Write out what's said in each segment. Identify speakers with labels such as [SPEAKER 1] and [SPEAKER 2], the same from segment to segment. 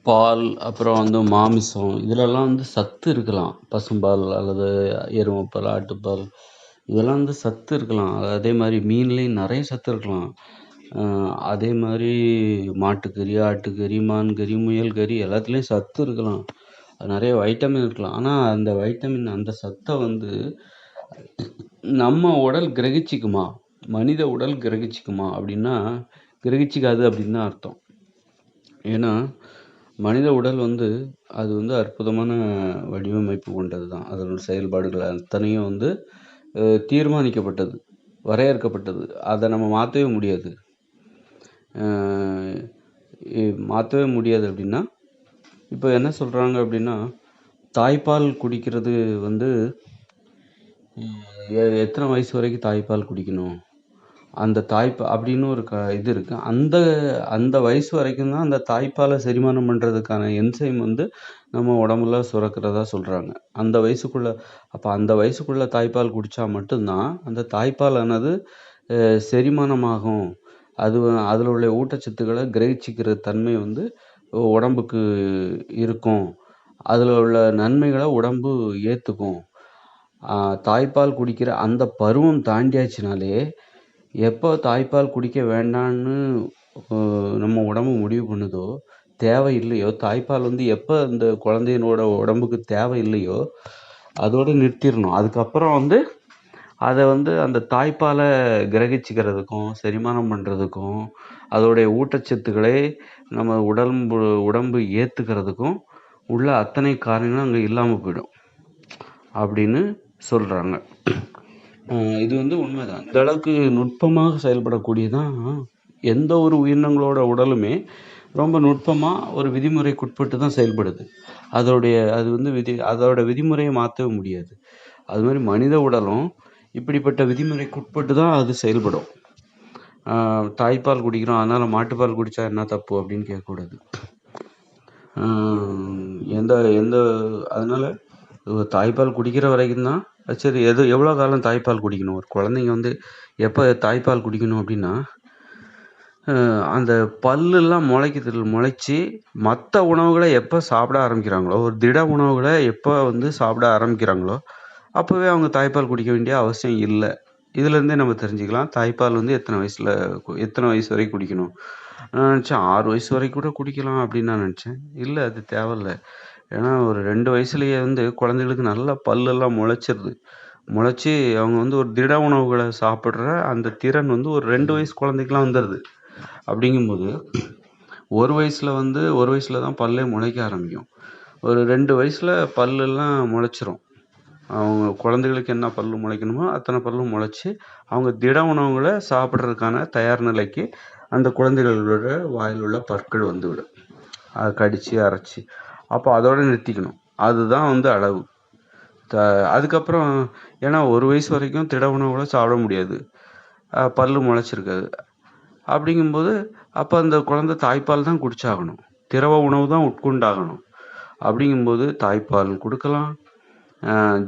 [SPEAKER 1] பால், அப்புறம் வந்து மாமிசம் இதிலெல்லாம் வந்து சத்து இருக்கலாம். பசும்பால் அல்லது எருமைப்பால், ஆட்டுப்பால் இதெல்லாம் வந்து சத்து இருக்கலாம். அதே மாதிரி மீன்லேயும் நிறைய சத்து இருக்கலாம். அதே மாதிரி மாட்டுக்கறி, ஆட்டுக்கறி, மான் கறி, முயல் கறி எல்லாத்துலேயும் சத்து இருக்கலாம். அது நிறைய வைட்டமின் இருக்கலாம். ஆனால் அந்த வைட்டமின் அந்த சத்தை வந்து நம்ம உடல் கிரகிச்சிக்குமா, மனித உடல் கிரகிச்சிக்குமா அப்படின்னா கிரகிச்சிக்காது அப்படின்னு தான் அர்த்தம். ஏன்னா மனித உடல் வந்து அது வந்து அற்புதமான வடிவமைப்பு கொண்டது தான். அதனோட செயல்பாடுகள் அத்தனையும் வந்து தீர்மானிக்கப்பட்டது, வரையறுக்கப்பட்டது. அதை நம்ம மாற்றவே முடியாது. மாற்றவே முடியாது அப்படின்னா இப்போ என்ன சொல்கிறாங்க அப்படின்னா, தாய்ப்பால் குடிக்கிறது வந்து எத்தனை வயசு வரைக்கும் தாய்ப்பால் குடிக்கணும், அந்த அப்படின்னு ஒரு இது இருக்குது. அந்த வயசு வரைக்கும் தான் அந்த தாய்ப்பாலை செரிமானம் பண்ணுறதுக்கான என்சைம் வந்து நம்ம உடம்புல சுரக்கிறதா சொல்கிறாங்க. அந்த வயசுக்குள்ளே அப்போ அந்த வயசுக்குள்ளே தாய்ப்பால் குடித்தா மட்டும்தான் அந்த தாய்ப்பாலானது செரிமானமாகும். அதில் உள்ள ஊட்டச்சத்துக்களை கிரகிச்சிக்கிற தன்மை வந்து உடம்புக்கு இருக்கும். அதில் உள்ள நன்மைகளை உடம்பு ஏற்றுக்கும். தாய்ப்பால் குடிக்கிற அந்த பருவம் தாண்டியாச்சுனாலே எப்போ தாய்ப்பால் குடிக்க வேண்டான்னு நம்ம உடம்பு முடிவு பண்ணுதோ, தேவை இல்லையோ, தாய்ப்பால் வந்து எப்போ அந்த குழந்தையினோட உடம்புக்கு தேவை இல்லையோ அதோடு நிறுத்திடணும். அதுக்கப்புறம் வந்து அதை வந்து அந்த தாய்ப்பாலை கிரகிச்சிக்கிறதுக்கும் செரிமானம் பண்ணுறதுக்கும் அதோடைய ஊட்டச்சத்துக்களை நம்ம உடம்பு ஏற்றுக்கிறதுக்கும் உள்ள அத்தனை காரணங்களும் அங்கே இல்லாமல் போயிடும் அப்படின்னு சொல்கிறாங்க. இது வந்து உண்மைதான். இந்த அளவுக்கு நுட்பமாக செயல்படக்கூடியதான் எந்த ஒரு உயிரினங்களோட உடலுமே ரொம்ப நுட்பமாக ஒரு விதிமுறைக்குட்பட்டு தான் செயல்படுது. அதோட விதிமுறையை மாற்றவே முடியாது. அது மாதிரி மனித உடலும் இப்படிப்பட்ட விதிமுறைக்குட்பட்டு தான் அது செயல்படும். தாய்ப்பால் குடிக்கிறோம் அதனால் மாட்டுப்பால் குடித்தா என்ன தப்பு அப்படின்னு கேட்கக்கூடாது. அதனால் தாய்ப்பால் குடிக்கிற வரைக்கும் தான் சரி. எவ்வளோ காலம் தாய்ப்பால் குடிக்கணும்? ஒரு குழந்தைங்க வந்து எப்போ தாய்ப்பால் குடிக்கணும் அப்படின்னா, அந்த பல்லெல்லாம் முளைச்சி மற்ற உணவுகளை எப்போ சாப்பிட ஆரம்பிக்கிறாங்களோ, ஒரு திட உணவுகளை எப்போ வந்து சாப்பிட ஆரம்பிக்கிறாங்களோ அப்போவே அவங்க தாய்ப்பால் குடிக்க வேண்டிய அவசியம் இல்லை. இதுலேருந்தே நம்ம தெரிஞ்சுக்கலாம் தாய்ப்பால் வந்து எத்தனை வயசு வரைக்கும் குடிக்கணும். நான் நினச்சேன் 6 வயசு வரைக்கும் கூட குடிக்கலாம் அப்படின்னு நான் நினச்சேன். இல்லை, அது தேவையில்லை. ஏன்னா ஒரு 2 வயசுலேயே வந்து குழந்தைகளுக்கு நல்லா பல்லெல்லாம் முளைச்சி அவங்க வந்து ஒரு திட உணவுகளை சாப்பிட்ற அந்த திறன் வந்து ஒரு 2 வயசு குழந்தைக்கெலாம் வந்துடுது. அப்படிங்கும்போது ஒரு வயசில் தான் பல்லே முளைக்க ஆரம்பிக்கும். ஒரு 2 வயசில் பல்லெல்லாம் முளைச்சிரும். அவங்க குழந்தைகளுக்கு என்ன பல்லு முளைக்கணுமோ அத்தனை பல்லும் முளைச்சி அவங்க திட உணவுகளை சாப்பிட்றதுக்கான தயார் நிலைக்கு அந்த குழந்தைகளோட வாயில் உள்ள பற்கள் வந்துவிடும். அதை கடித்து அரைச்சி அப்போ அதோடு நிறுத்திக்கணும். அதுதான் வந்து அளவு. அதுக்கப்புறம் ஏன்னா 1 வயசு வரைக்கும் திட உணவுகளை சாப்பிட முடியாது, பல்லு முளைச்சிருக்காது. அப்படிங்கும்போது அப்போ அந்த குழந்தை தாய்ப்பால் தான் குடிச்சாகணும், திரவ உணவு தான் உட்கொண்டாகணும். அப்படிங்கும்போது தாய்ப்பால் கொடுக்கலாம்,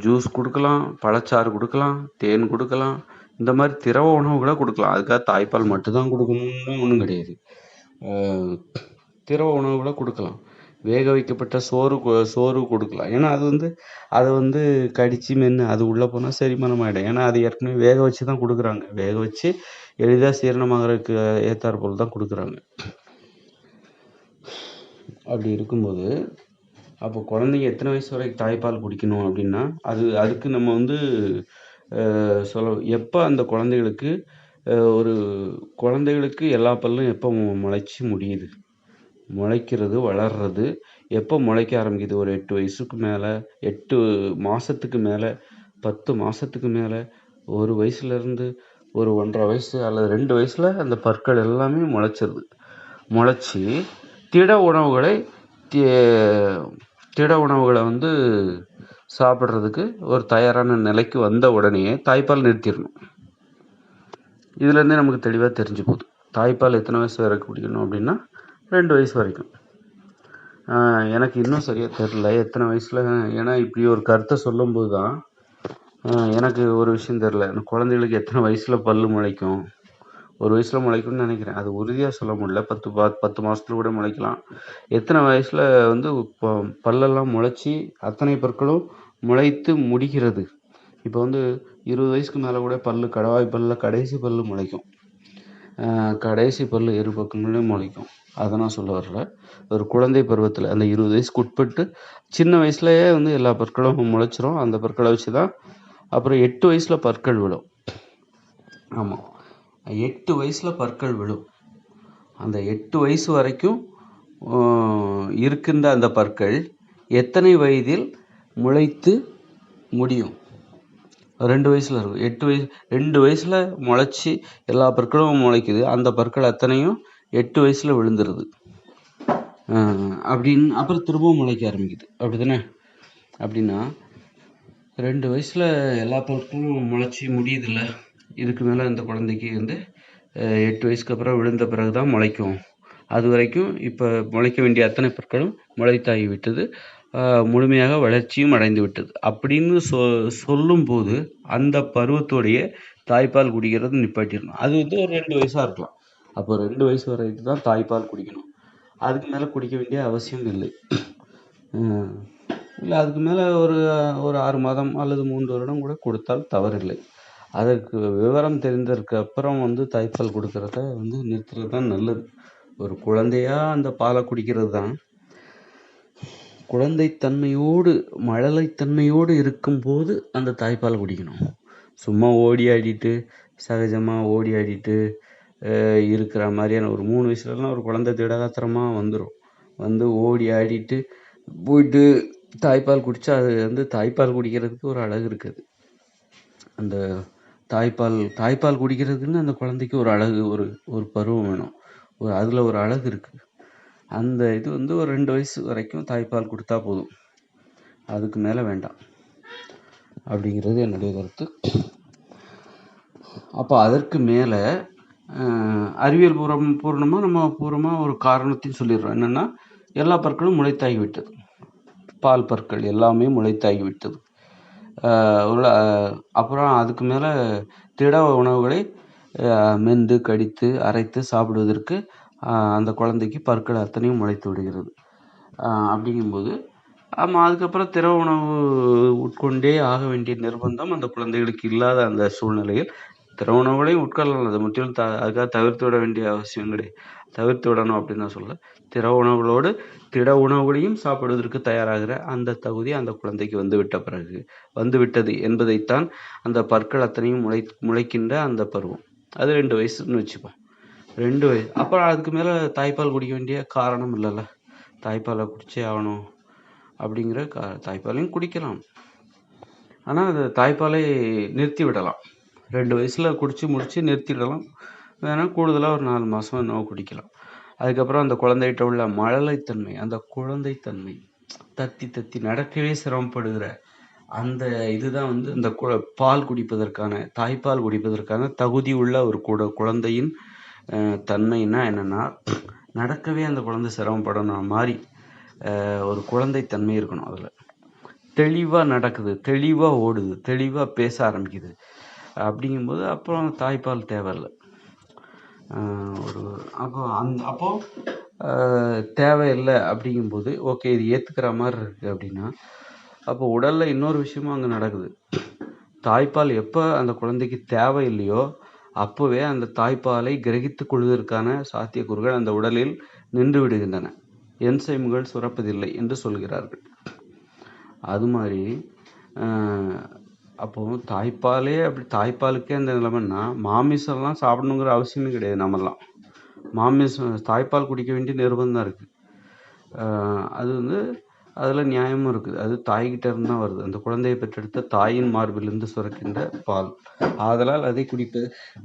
[SPEAKER 1] ஜூஸ் கொடுக்கலாம், பழச்சாறு கொடுக்கலாம், தேன் கொடுக்கலாம், இந்த மாதிரி திரவ உணவுகளை கொடுக்கலாம். அதுக்காக தாய்ப்பால் மட்டும்தான் கொடுக்கணும்னு ஒன்றும் கிடையாது. திரவ உணவுகளை கொடுக்கலாம். வேக வைக்கப்பட்ட சோறு கொடுக்கலாம். ஏன்னா அதை வந்து கடித்து மென்று அது உள்ளே போனால் செரிமானம் ஆகிடும். ஏன்னா அது ஏற்கனவே வேக வச்சு தான் கொடுக்குறாங்க. வேக வச்சு எளிதாக சீரணமாகறதுக்கு ஏற்றாற்போல் தான் கொடுக்குறாங்க. அப்படி இருக்கும்போது அப்போ குழந்தைங்க எத்தனை வயசு வரைக்கும் தாய்ப்பால் குடிக்கணும் அப்படின்னா அதுக்கு நம்ம வந்து எப்போ அந்த குழந்தைகளுக்கு எல்லா பல்லும் எப்போ முளைச்சி முடியுது, முளைக்கிறது வளர்றது எப்போ முளைக்க ஆரம்பிக்குது? ஒரு 8 வயசுக்கு மேலே, 8 மாதத்துக்கு மேலே, 10 மாதத்துக்கு மேலே, 1 வயசுலேருந்து ஒரு 1.5 வயசு அல்லது 2 வயசில் அந்த பற்கள் எல்லாமே முளைச்சி திட உணவுகளை வந்து சாப்பிட்றதுக்கு ஒரு தயாரான நிலைக்கு வந்த உடனே தாய்ப்பால் நிறுத்திடணும். இதுலேருந்தே நமக்கு தெளிவாக தெரிஞ்சு போகுது தாய்ப்பால் எத்தனை வயசு வரைக்கும் குடிக்கணும் அப்படின்னா 2 வயசு வரைக்கும். எனக்கு இன்னும் சரியாக தெரில எத்தனை வயசில். ஏன்னா இப்படி ஒரு கருத்தை சொல்லும்போது தான் எனக்கு ஒரு விஷயம் தெரில, குழந்தைகளுக்கு எத்தனை வயசில் பல் முளைக்கும், 1 வயசுல முளைக்கும்னு நினைக்கிறேன். அது உறுதியா சொல்ல முடியல. 10 மாசத்துல கூட முளைக்கலாம். எத்தனை வயசுல வந்து பல்லெல்லாம் முளைச்சி அத்தனை பற்களும் முளைத்து முடிகிறது. இப்போ வந்து 20 வயசுக்கு மேல கூட பல்லு, கடவாய் பல்லுல கடைசி பல்லு முளைக்கும். கடைசி பல்லு இரு பக்கங்களையும் முளைக்கும். அதை நான் சொல்ல வரல. ஒரு குழந்தை பருவத்தில் அந்த 20 வயசுக்கு உட்பட்டு சின்ன வயசுலயே வந்து எல்லா பற்களும் முளைச்சிரும். அந்த பற்களை வச்சு தான் அப்புறம் 8 வயசுல பற்கள் விழும். ஆமாம், 8 வயசுல பற்கள் விழும். அந்த 8 வயசு வரைக்கும் இருக்கின்ற அந்த பற்கள் எத்தனை வயதில் முளைத்து முடியும்? 2 வயசுல இருக்கும். 8 வயசு 2 வயசுல முளைச்சி எல்லா பற்களும் முளைக்குது. அந்த பற்கள் அத்தனையும் 8 வயசுல விழுந்துருது. அப்படின்னு அப்புறம் திரும்பவும் முளைக்க ஆரம்பிக்குது. அப்படிதானே? அப்படின்னா 2 வயசுல எல்லா பற்களும் முளைச்சி முடியுதுல்ல. இதுக்கு மேலே இந்த குழந்தைக்கு வந்து 8 வயசுக்கு அப்புறம் விழுந்த பிறகு தான் முளைக்கும். அது வரைக்கும் இப்போ முளைக்க வேண்டிய அத்தனை பற்களும் முளைத்தாகி விட்டது, முழுமையாக வளர்ச்சியும் அடைந்து விட்டது. அப்படின்னு சொல்லும்போது அந்த பருவத்தோடைய தாய்ப்பால் குடிக்கிறது நிப்பாட்டிடணும். அது வந்து ஒரு 2 வயசாக இருக்கலாம். அப்போ 2 வயசு வரைக்கும் தான் தாய்ப்பால் குடிக்கணும். அதுக்கு மேலே குடிக்க வேண்டிய அவசியம் இல்லை. இல்லை, அதுக்கு மேலே ஒரு 6 மாதம் அல்லது 3 வருடம் கூட கொடுத்தால் தவறில்லை. அதற்கு விவரம் தெரிந்ததற்கு அப்புறம் வந்து தாய்ப்பால் கொடுக்கறத வந்து நிறுத்துறது தான் நல்லது. ஒரு குழந்தையா அந்த பாலை குடிக்கிறது தான். குழந்தைத்தன்மையோடு மழலைத்தன்மையோடு இருக்கும்போது அந்த தாய்ப்பால் குடிக்கணும். சும்மா ஓடி ஆடிட்டு சகஜமாக ஓடி ஆடிட்டு இருக்கிற மாதிரியான ஒரு 3 வயசுலலாம் ஒரு குழந்தை திடகாத்திரமாக வந்துடும். வந்து ஓடி ஆடிட்டு போயிட்டு தாய்ப்பால் குடித்தா அது வந்து தாய்ப்பால் குடிக்கிறதுக்கு ஒரு அழகு இருக்குது. அந்த தாய்ப்பால் குடிக்கிறதுக்குன்னு அந்த குழந்தைக்கு ஒரு அழகு, ஒரு பருவம் வேணும். அதில் ஒரு அழகு இருக்குது. அந்த இது வந்து ஒரு 2 வயசு வரைக்கும் தாய்ப்பால் கொடுத்தா போதும், அதுக்கு மேலே வேண்டாம் அப்படிங்கிறது என்னுடைய கருத்து. அப்போ அதற்கு மேலே அறிவியல் பூர்ணமாக நம்ம பூர்வமாக ஒரு காரணத்தையும் சொல்லிடுறோம். என்னென்னா எல்லா பற்களும் முளைத்தாகி விட்டது, பால் பற்கள் எல்லாமே முளைத்தாகி விட்டது. அப்புறம் அதுக்கு மேலே திட உணவுகளை மென்று கடித்து அரைத்து சாப்பிடுவதற்கு அந்த குழந்தைக்கு பற்கள் அத்தனையும் முளைத்து விடுகிறது. அப்படிங்கும்போது அதுக்கப்புறம் திரவ உணவு உட்கொண்டே ஆக வேண்டிய நிர்பந்தம் அந்த குழந்தைகளுக்கு இல்லாத அந்த சூழ்நிலையில் திரவ உணவுகளையும் உட்கொள்ளலாம். அதை முற்றிலும் அதுக்காக தவிர்த்து விட வேண்டிய அவசியம் கிடையாது. தவிர்த்து விடணும் அப்படின்னு நான் சொல்ல, திரவ உணவுகளோடு திட உணவுகளையும் சாப்பிடுவதற்கு தயாராகிற அந்த தகுதி அந்த குழந்தைக்கு வந்துவிட்டது என்பதைத்தான் அந்த பற்கள் அத்தனையும் முளைக்கின்ற அந்த பருவம். அது 2 வயசுன்னு வச்சுப்போம். 2 வயசு அப்புறம் அதுக்கு மேலே தாய்ப்பால் குடிக்க வேண்டிய காரணம் இல்லைல்ல. தாய்ப்பாலை குடிச்சே ஆகணும் அப்படிங்கிற தாய்ப்பாலையும் குடிக்கலாம். ஆனால் அது தாய்ப்பாலை நிறுத்தி விடலாம். 2 வயசில் குடித்து முடித்து நிறுத்திடலாம். வேணால் கூடுதலாக ஒரு 4 மாதம் என்னவோ குடிக்கலாம். அதுக்கப்புறம் அந்த குழந்தைகிட்ட உள்ள மழலைத்தன்மை, அந்த குழந்தைத்தன்மை, தத்தி நடக்கவே சிரமப்படுகிற அந்த இதுதான் வந்து இந்த பால் குடிப்பதற்கான, தாய்ப்பால் குடிப்பதற்கான தகுதி உள்ள ஒரு குழந்தையின் தன்மைன்னா என்னென்னா, நடக்கவே அந்த குழந்தை சிரமப்படணும் மாதிரி ஒரு குழந்தைத்தன்மை இருக்கணும். அதில் தெளிவாக நடக்குது, தெளிவாக ஓடுது, தெளிவாக பேச ஆரம்பிக்குது. அப்படிங்கும்போது அப்புறம் தாய்ப்பால் தேவையில்லை. அப்போ தேவையில்லை அப்படிங்கும்போது ஓகே, இது ஏற்றுக்கிற மாதிரி இருக்குது அப்படின்னா, அப்போ உடலில் இன்னொரு விஷயமும் அங்கே நடக்குது. தாய்ப்பால் எப்போ அந்த குழந்தைக்கு தேவையில்லையோ அப்போவே அந்த தாய்ப்பாலை கிரகித்து கொள்வதற்கான சாத்தியக்கூறுகள் அந்த உடலில் நின்று விடுகின்றன. என்சைம்கள் சுரப்பதில்லை என்று சொல்கிறார்கள். அது மாதிரி அப்போ தாய்ப்பாலே அப்படி தாய்ப்பாலுக்கே அந்த நிலைமைன்னா மாமிசம்லாம் சாப்பிடணுங்கிற அவசியமே கிடையாது. நம்மெல்லாம் மாமிசம் தாய்ப்பால் குடிக்க வேண்டிய நிர்பந்தம் இருக்குது. அது வந்து அதில் நியாயமும் இருக்குது. அது தாய்கிட்ட இருந்து தான் வருது. அந்த குழந்தையை பெற்றெடுத்த தாயின் மார்பிலிருந்து சுரக்கின்ற பால். ஆதலால் அதை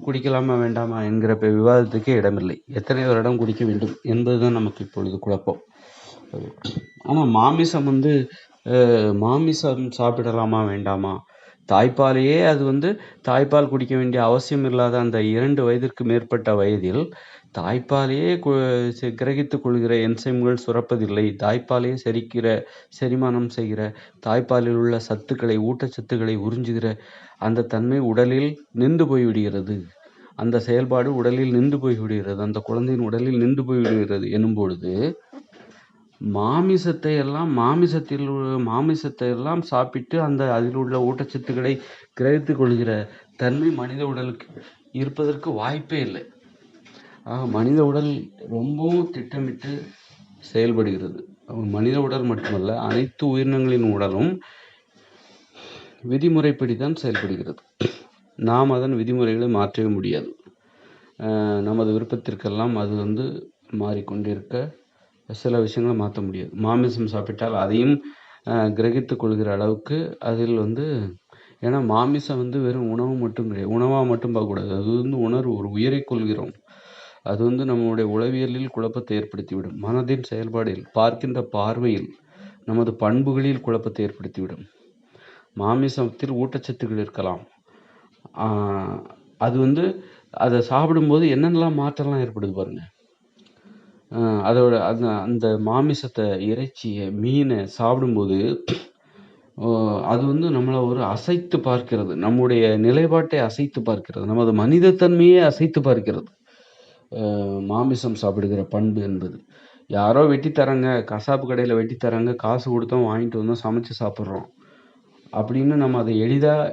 [SPEAKER 1] குடிக்கலாமா வேண்டாமா என்கிற விவாதத்துக்கே இடமில்லை. எத்தனை வருடம் குடிக்க வேண்டும் என்பதுதான் நமக்கு இப்பொழுது குழப்பம். ஆனால் மாமிசம் சாப்பிடலாமா வேண்டாமா, தாய்ப்பாலையே அது வந்து தாய்ப்பால் குடிக்க வேண்டிய அவசியம் இல்லாத அந்த 2 வயதிற்கு மேற்பட்ட வயதில் தாய்ப்பாலையே கிரகித்துக் கொள்கிற என்சைம்கள் சுரப்பதில்லை. தாய்ப்பாலையே செரிமானம் செய்கிற, தாய்ப்பாலில் உள்ள சத்துக்களை, ஊட்டச்சத்துக்களை உறிஞ்சுகிற அந்த தன்மை உடலில் நின்று போய்விடுகிறது. அந்த செயல்பாடு உடலில் நின்று போய்விடுகிறது, அந்த குழந்தையின் உடலில் நின்று போய்விடுகிறது எனும் பொழுது மாமிசத்தை எல்லாம் சாப்பிட்டு அந்த அதில் உள்ள ஊட்டச்சத்துக்களை கிரகித்து கொள்கிற தன்மை மனித உடலுக்கு இருப்பதற்கு வாய்ப்பே இல்லை. ஆக மனித உடல் ரொம்பவும் திட்டமிட்டு செயல்படுகிறது. மனித உடல் மட்டுமல்ல, அனைத்து உயிரினங்களின் உடலும் விதிமுறைப்படிதான் செயல்படுகிறது. நாம் அதன் விதிமுறைகளை மாற்றவே முடியாது. நமது விருப்பத்திற்கெல்லாம் அது மாறிக்கொண்டிருக்க சில விஷயங்களை மாற்ற முடியாது. மாமிசம் சாப்பிட்டால் அதையும் கிரகித்து கொள்கிற அளவுக்கு அதில் ஏன்னா மாமிசம் வெறும் உணவு மட்டும் கிடையாது, உணவாக மட்டும் பார்க்கக்கூடாது. அது உணர்வு, ஒரு உயிரை கொள்கிறோம். அது நம்மளுடைய உளவியலில் குழப்பத்தை ஏற்படுத்திவிடும். மனதின் செயல்பாடில், பார்க்கின்ற பார்வையில், நமது பண்புகளில் குழப்பத்தை ஏற்படுத்திவிடும். மாமிசத்தில் ஊட்டச்சத்துக்கள் இருக்கலாம். அது அதை சாப்பிடும்போது என்னென்னலாம் மாற்றம்லாம் ஏற்படுது பாருங்க. அதோட அந்த மாமிசத்தை, இறைச்சியை, மீனை சாப்பிடும்போது அது நம்மளை ஒரு அசைத்து பார்க்கிறது, நம்முடைய நிலைப்பாட்டை அசைத்து பார்க்கிறது, நமது மனிதத்தன்மையை அசைத்து பார்க்கிறது. மாமிசம் சாப்பிடுகிற பண்பு என்பது யாரோ வெட்டி தராங்க, கசாப்பு கடையில் வெட்டி தராங்க, காசு கொடுத்தோம், வாங்கிட்டு வந்தோம், சமைச்சு சாப்பிட்றோம் அப்படின்னு நம்ம அதை எளிதாக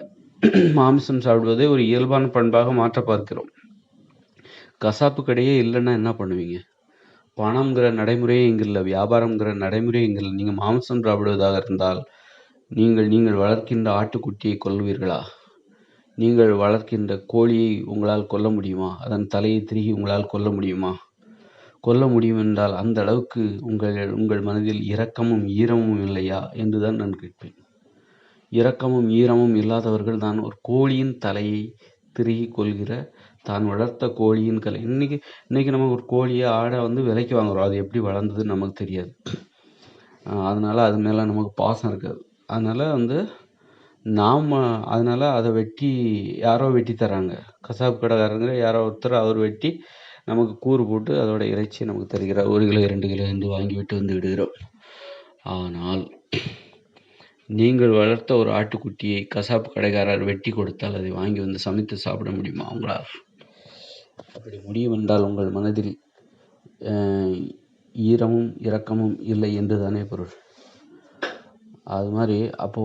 [SPEAKER 1] மாமிசம் சாப்பிடுவதை ஒரு இயல்பான பண்பாக மாற்ற பார்க்கிறோம். கசாப்பு கடையே இல்லைன்னா என்ன பண்ணுவீங்க? பணம்ங்கிற நடைமுறையே இங்கே இல்லை, வியாபாரம்ங்கிற நடைமுறையே இங்கே இல்லை. நீங்கள் மாமிசம் சாப்பிடுவதாக இருந்தால் நீங்கள் வளர்க்கின்ற ஆட்டுக்குட்டியை கொல்வீர்களா? நீங்கள் வளர்க்கின்ற கோழியை உங்களால் கொல்ல முடியுமா? அதன் தலையை திருகி உங்களால் கொல்ல முடியுமா? கொல்ல முடியும் என்றால் அந்த அளவுக்கு உங்கள் மனதில் இரக்கமும் ஈரமும் இல்லையா என்றுதான் நான் கேட்பேன். இரக்கமும் ஈரமும் இல்லாதவர்கள் தான் ஒரு கோழியின் தலையை திருகி கொள்கிற, தான் வளர்த்த கோழியின் கலை. இன்னைக்கு நம்ம ஒரு கோழியை, ஆடை விலைக்கு வாங்குறோம். அது எப்படி வளர்ந்ததுன்னு நமக்கு தெரியாது. அதனால அது மேலே நமக்கு பாசம் இருக்காது. அதனால அதனால அதை வெட்டி யாரோ வெட்டி தராங்க, கசாப்பு கடைக்காரங்க யாரோ ஒருத்தர், அவர் வெட்டி நமக்கு கூறு போட்டு அதோட இறைச்சியை நமக்கு தருகிறார். 1 கிலோ 2 கிலோ என்று வாங்கிவிட்டு விடுகிறோம். ஆனால் நீங்கள் வளர்த்த ஒரு ஆட்டுக்குட்டியை கசாப்பு கடைக்காரர் வெட்டி கொடுத்தால் அதை வாங்கி சமைத்து சாப்பிட முடியுமா உங்களால்? அப்படி முடியும் என்றால் உங்கள் மனதில் ஈரமும் இரக்கமும் இல்லை என்று தானே பொருள். அது மாதிரி அப்போ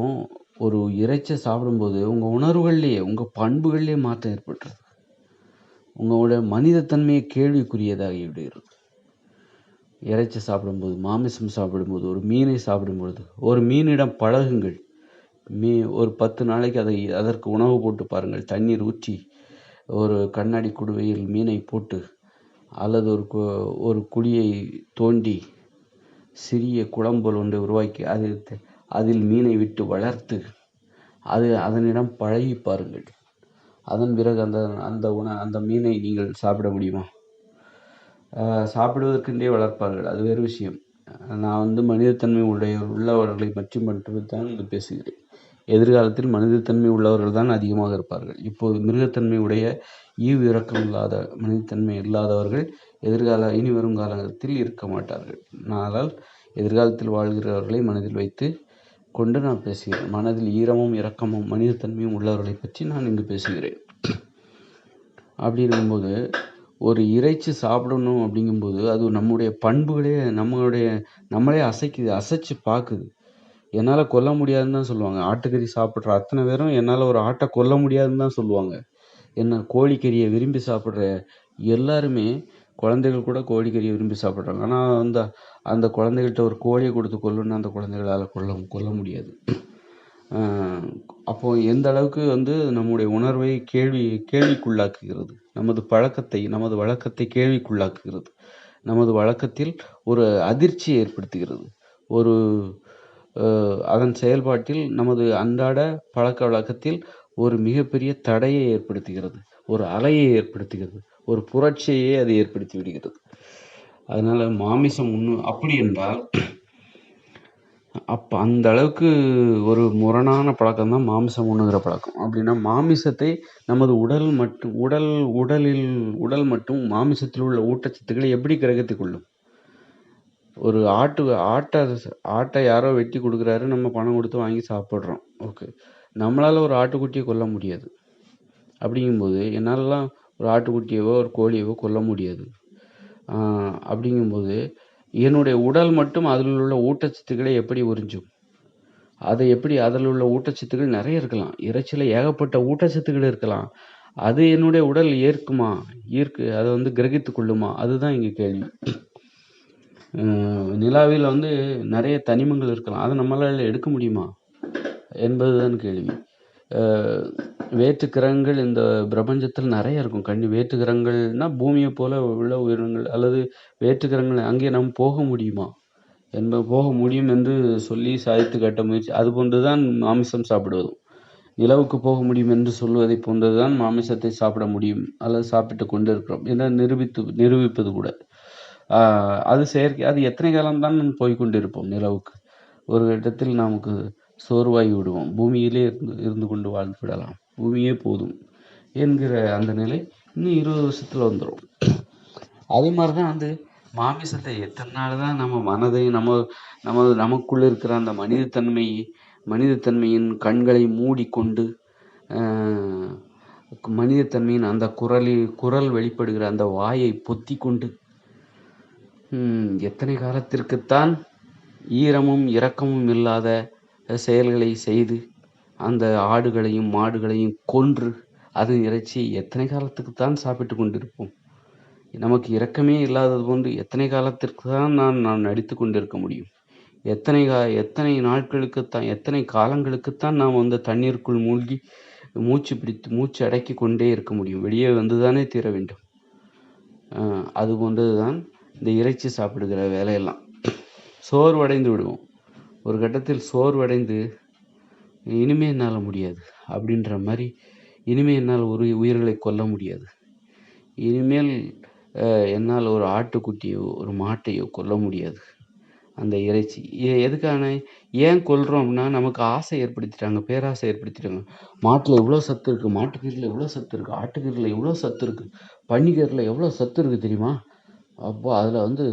[SPEAKER 1] ஒரு இறைச்சி சாப்பிடும்போது உங்கள் உணர்வுகள்லேயே, உங்கள் பண்புகள்லேயே மாற்றம் ஏற்பட்டுருது. உங்களுடைய மனிதத்தன்மையை கேள்விக்குரியதாகி விடுகிறது. இறைச்சி சாப்பிடும்போது, மாமிசம் சாப்பிடும்போது, ஒரு மீனை சாப்பிடும்பொழுது, ஒரு மீனிடம் பழகுங்கள். ஒரு 10 நாளைக்கு அதற்கு உணவு போட்டு பாருங்கள். தண்ணீர் ஊற்றி ஒரு கண்ணாடி குடுவையில் மீனை போட்டு, அல்லது ஒரு குழியை தோண்டி சிறிய குளம் போல் ஒன்றை உருவாக்கி அதில் மீனை விட்டு வளர்த்து அதனிடம் பழகி பாருங்கள். அதன் பிறகு அந்த மீனை நீங்கள் சாப்பிட முடியுமா? சாப்பிடுவதற்கென்றே வளர்ப்பார்கள், அது வேறு விஷயம். நான் மனிதத்தன்மை உள்ளவர்களை பற்றி மட்டும்தான் பேசுகிறேன். எதிர்காலத்தில் மனிதத்தன்மை உள்ளவர்கள் தான் அதிகமாக இருப்பார்கள். இப்போது மிருகத்தன்மை உடைய, ஈவு இரக்கம் இல்லாத, மனிதத்தன்மை இல்லாதவர்கள் இனி வரும் காலத்தில் இருக்க மாட்டார்கள். ஆனால் எதிர்காலத்தில் வாழ்கிறவர்களை மனதில் வைத்து கொண்டு நான் பேசுகிறேன். மனதில் ஈரமும் இரக்கமும் மனிதத்தன்மையும் உள்ளவர்களை பற்றி நான் இங்கு பேசுகிறேன். அப்படி இருக்கும்போது ஒரு இறைச்சி சாப்பிடணும் அப்படிங்கும்போது அது நம்முடைய பண்புகளே நம்மளே அசைச்சு பார்க்குது. என்னால் கொல்ல முடியாதுன்னு தான் சொல்லுவாங்க. ஆட்டுக்கறி சாப்பிட்ற அத்தனை பேரும் என்னால் ஒரு ஆட்டை கொல்ல முடியாதுன்னு தான் சொல்லுவாங்க. கோழிக்கறியை விரும்பி சாப்பிட்ற எல்லாருமே, குழந்தைகள் கூட கோழிக்கறியை விரும்பி சாப்பிட்றாங்க. ஆனால் அந்த குழந்தைகள்கிட்ட ஒரு கோழியை கொடுத்து கொல்லுன்னா அந்த குழந்தைகளால் கொல்ல முடியாது. அப்போது எந்த அளவுக்கு நம்முடைய உணர்வை கேள்விக்குள்ளாக்குகிறது, நமது வழக்கத்தை கேள்விக்குள்ளாக்குகிறது, நமது வழக்கத்தில் ஒரு அதிர்ச்சியை ஏற்படுத்துகிறது, அதன் செயல்பாட்டில் நமது அன்றாட பழக்க வழக்கத்தில் ஒரு மிகப்பெரிய தடையை ஏற்படுத்துகிறது, ஒரு அலையை ஏற்படுத்துகிறது, ஒரு புரட்சியை அது ஏற்படுத்தி விடுகிறது. அதனால மாமிசம் அப்படி என்றால் அப்போ அந்த அளவுக்கு ஒரு முரணான பழக்கம் தான் மாமிசம் உண்ணுகிற பழக்கம். அப்படின்னா மாமிசத்தை நமது உடல் மட்டும் மாமிசத்தில் உள்ள ஊட்டச்சத்துக்களை எப்படி கிரகித்துக் கொள்ளும்? ஒரு ஆட்டை யாரோ வெட்டி கொடுக்குறாரு, நம்ம பணம் கொடுத்து வாங்கி சாப்பிட்றோம். ஓகே, நம்மளால் ஒரு ஆட்டுக்குட்டியை கொல்ல முடியாது. அப்படிங்கும்போது என்னாலலாம் ஒரு ஆட்டுக்குட்டியவோ ஒரு கோழியவோ கொல்ல முடியாது. அப்படிங்கும்போது என்னுடைய உடல் மட்டும் அதில் உள்ள ஊட்டச்சத்துக்களை எப்படி உறிஞ்சும்? அதை எப்படி அதில் உள்ள ஊட்டச்சத்துக்கள் நிறைய இருக்கலாம். இறைச்சியில ஏகப்பட்ட ஊட்டச்சத்துக்கள் இருக்கலாம். அது என்னுடைய உடல் ஏற்குமா? அதை வந்து கிரகித்துக் கொள்ளுமா? அதுதான் இங்க கேள்வி. நிலாவில் வந்து நிறைய தனிமங்கள் இருக்கலாம். அதை நம்மளால எடுக்க முடியுமா என்பதுதான் கேள்வி. வேற்று கிரகங்கள் இந்த பிரபஞ்சத்தில் நிறைய இருக்கும். வேற்று கிரகங்கள்னா பூமியை போல உள்ள உயிரினங்கள் அல்லது வேற்று கிரகங்கள் அங்கே நாம் போக முடியுமா போக முடியும் என்று சொல்லி சாதித்து காட்ட முயற்சி. அது போன்றுதான் மாமிசம் சாப்பிடுவதும். நிலவுக்கு போக முடியும் என்று சொல்வதை போன்றுதான் மாமிசத்தை சாப்பிட முடியும் அல்லது சாப்பிட்டு கொண்டு இருக்கிறோம் என நிரூபிப்பது கூட. அது செயற்கை. அது எத்தனை காலம்தான் போய்கொண்டிருப்போம் நிலவுக்கு. ஒரு இடத்தில் நமக்கு சோர்வாகி விடுவோம். பூமியிலே இருந்து கொண்டு வாழ்ந்து விடலாம், பூமியே போதும் என்கிற அந்த நிலை இன்னும் 20 வருஷத்துல வந்துடும். அதே மாதிரிதான் வந்து மாமிசத்தை எத்தனை நாள் தான் நம்ம மனதை நமக்குள்ள இருக்கிற அந்த மனிதத்தன்மையின் கண்களை மூடிக்கொண்டு மனிதத்தன்மையின் அந்த குரல் வெளிப்படுகிற அந்த வாயை பொத்தி கொண்டு எத்தனை காலத்திற்குத்தான் ஈரமும் இரக்கமும் இல்லாத செயல்களை செய்து அந்த ஆடுகளையும் மாடுகளையும் கொன்று அது இறைச்சி எத்தனை காலத்துக்குத்தான் சாப்பிட்டு கொண்டிருப்போம்? நமக்கு இரக்கமே இல்லாதது போன்று எத்தனை காலத்திற்கு தான் நான் நடித்து கொண்டிருக்க முடியும்? எத்தனை நாட்களுக்குத்தான், எத்தனை காலங்களுக்குத்தான் நாம் வந்து தண்ணீருக்குள் மூழ்கி மூச்சு அடக்கி கொண்டே இருக்க முடியும்? வெளியே வந்துதானே தீர வேண்டும். அது போன்றதுதான் இந்த இறைச்சி சாப்பிடுகிற வேலையெல்லாம். சோர்வடைந்து விடுவோம். ஒரு கட்டத்தில் சோர்வடைந்து இனிமே என்னால் முடியாது அப்படின்ற மாதிரி, இனிமே என்னால் ஒரு உயிர்களை கொல்ல முடியாது, இனிமேல் என்னால் ஒரு ஆட்டுக்குட்டியோ ஒரு மாட்டையோ கொல்ல முடியாது. அந்த இறைச்சி எதுக்கான ஏன் கொல்றோம் அப்படின்னா, நமக்கு ஆசை ஏற்படுத்திட்டாங்க, பேராசை ஏற்படுத்திட்டாங்க. மாட்டில் எவ்வளோ சத்து இருக்குது, மாட்டுக்கீரில் எவ்வளோ சத்து இருக்குது, ஆட்டுக்கீரில் எவ்வளோ சத்து இருக்குது, பன்னிக்கீரில் எவ்வளோ சத்து இருக்குது தெரியுமா? அப்போ அதில் வந்து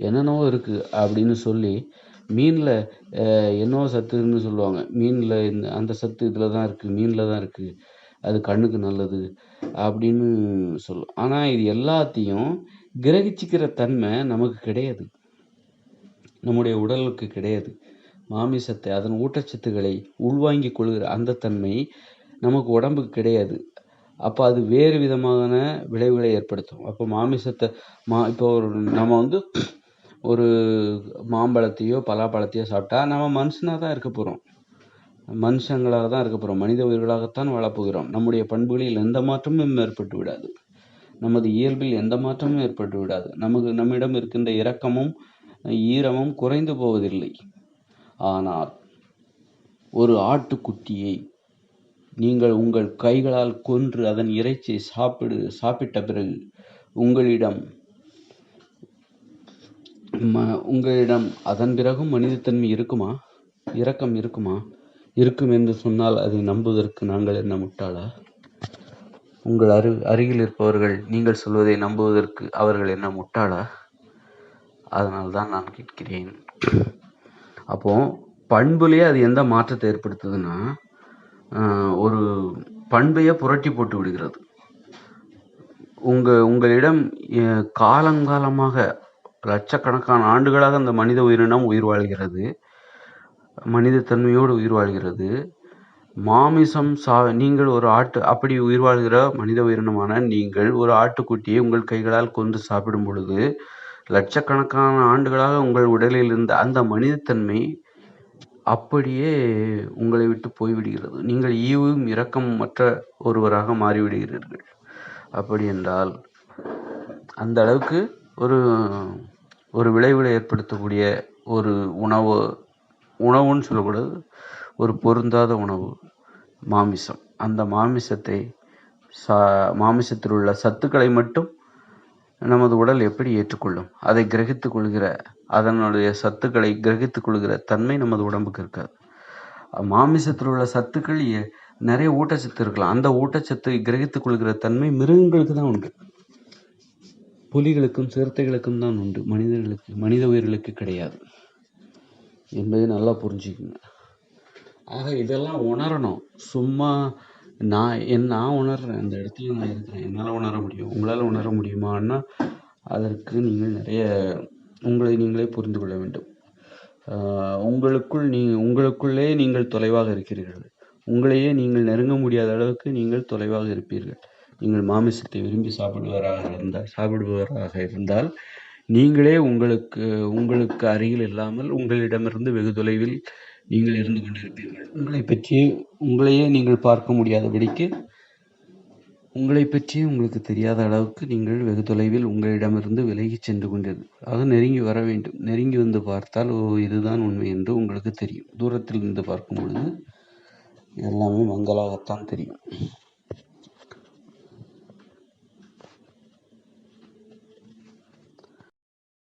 [SPEAKER 1] என்னென்னவோ இருக்குது அப்படின்னு சொல்லி, மீனில் என்னவோ சத்துன்னு சொல்லுவாங்க. மீனில் அந்த சத்து இதில் தான் இருக்குது, மீனில் தான் இருக்குது, அது கண்ணுக்கு நல்லது அப்படின்னு சொல்லும். ஆனால் இது எல்லாத்தையும் கிரகிச்சிக்கிற தன்மை நமக்கு கிடையாது, நம்முடைய உடலுக்கு கிடையாது. மாமிசத்தை, அதன் ஊட்டச்சத்துக்களை உள்வாங்கிக் கொள்கிற அந்த தன்மை நமக்கு உடம்புக்கு கிடையாது. அப்போ அது வேறு விதமான விளைவுகளை ஏற்படுத்தும். அப்போ மாமிசத்தை இப்போ நம்ம வந்து ஒரு மாம்பழத்தையோ பலாப்பழத்தையோ சாப்பிட்டா நம்ம மனுஷனாக தான் இருக்க போகிறோம், மனுஷங்களாக தான் இருக்க போகிறோம், மனித உயிர்களாகத்தான் வாழப்போகிறோம். நம்முடைய பண்புகளில் எந்த மாற்றமும் ஏற்பட்டு விடாது, நமது இயல்பில் எந்த மாற்றமும் ஏற்பட்டு விடாது. நம்மிடம் இருக்கின்ற இரக்கமும் ஈரமும் குறைந்து போவதில்லை. ஆனால் ஒரு ஆட்டுக்குட்டியை நீங்கள் உங்கள் கைகளால் கொன்று அதன் இறைச்சியை சாப்பிட்ட பிறகு உங்களிடம் அதன் பிறகும் மனிதத்தன்மை இருக்குமா, இரக்கம் இருக்குமா? இருக்கும் என்று சொன்னால் அதை நம்புவதற்கு நாங்கள் என்ன முட்டாளா? உங்கள் அருகில் இருப்பவர்கள் நீங்கள் சொல்வதை நம்புவதற்கு அவர்கள் என்ன முட்டாளா? அதனால்தான் நான் கேட்கிறேன். அப்போ பண்புலேயே அது எந்த மாற்றத்தை ஏற்படுத்துதுன்னா, ஒரு பண்பையே புரட்டி போட்டு விடுகிறது. உங்களிடம் காலங்காலமாக லட்சக்கணக்கான ஆண்டுகளாக அந்த மனித உயிரினம் உயிர் வாழ்கிறது, மனித தன்மையோடு உயிர் வாழ்கிறது. மாமிசம் நீங்கள் ஒரு அப்படி உயிர் வாழ்கிற மனித உயிரினமான நீங்கள் ஒரு ஆட்டுக்குட்டியை உங்கள் கைகளால் கொண்டு சாப்பிடும் பொழுது லட்சக்கணக்கான ஆண்டுகளாக உங்கள் உடலில் இருந்த அந்த மனிதத்தன்மை அப்படியே உங்களை விட்டு போய்விடுகிறது. நீங்கள் ஈவும் இரக்கமும் மற்ற ஒருவராக மாறிவிடுகிறீர்கள். அப்படி என்றால் அந்த அளவுக்கு ஒரு விளைவுகளை ஏற்படுத்தக்கூடிய ஒரு உணவுன்னு சொல்லக்கூடாது, ஒரு பொருந்தாத உணவு மாமிசம். அந்த மாமிசத்தில் உள்ள சத்துக்களை மட்டும் நமது உடல் எப்படி ஏற்றுக்கொள்ளும்? அதை கிரகித்துக் கொள்கிற, அதனுடைய சத்துக்களை கிரகித்துக் கொள்கிற தன்மை நமது உடம்புக்கு இருக்காது. மாமிசத்தில் உள்ள சத்துக்கள் நிறைய ஊட்டச்சத்து இருக்கலாம், அந்த ஊட்டச்சத்தை கிரகித்துக் கொள்கிற தன்மை மிருகங்களுக்கு தான் உண்டு, புலிகளுக்கும் சிறுத்தைகளுக்கும் தான் உண்டு, மனித உயிர்களுக்கு கிடையாது என்பதை நல்லா புரிஞ்சுக்குங்க. ஆக இதெல்லாம் உணரணும். சும்மா நான் உணர்றேன். அந்த இடத்துல நான் இருக்கிறேன். என்னால் உணர முடியும். உங்களால் உணர முடியுமான்னா, அதற்கு நீங்கள் நிறைய உங்களை நீங்களே புரிந்து கொள்ள வேண்டும். உங்களுக்குள்ளே நீங்கள் தொலைவாக இருக்கிறீர்கள். உங்களையே நீங்கள் நெருங்க முடியாத அளவுக்கு நீங்கள் தொலைவாக இருப்பீர்கள். நீங்கள் மாமிசத்தை விரும்பி சாப்பிடுபவராக இருந்தால் நீங்களே உங்களுக்கு அருகில் இல்லாமல் உங்களிடமிருந்து வெகு தொலைவில் நீங்கள் இருந்து கொண்டிருப்பீர்கள். உங்களையே நீங்கள் பார்க்க முடியாதபடிக்கு உங்களை பற்றி உங்களுக்கு தெரியாத அளவுக்கு நீங்கள் வெகு தொலைவில் உங்களிடமிருந்து விலகிச் சென்று கொண்டிருப்பீர்கள். நெருங்கி வர வேண்டும். நெருங்கி வந்து பார்த்தால் இதுதான் உண்மை என்று உங்களுக்கு தெரியும். தூரத்தில் இருந்து பார்க்கும் பொழுது எல்லாமே மங்கலாகத்தான் தெரியும்.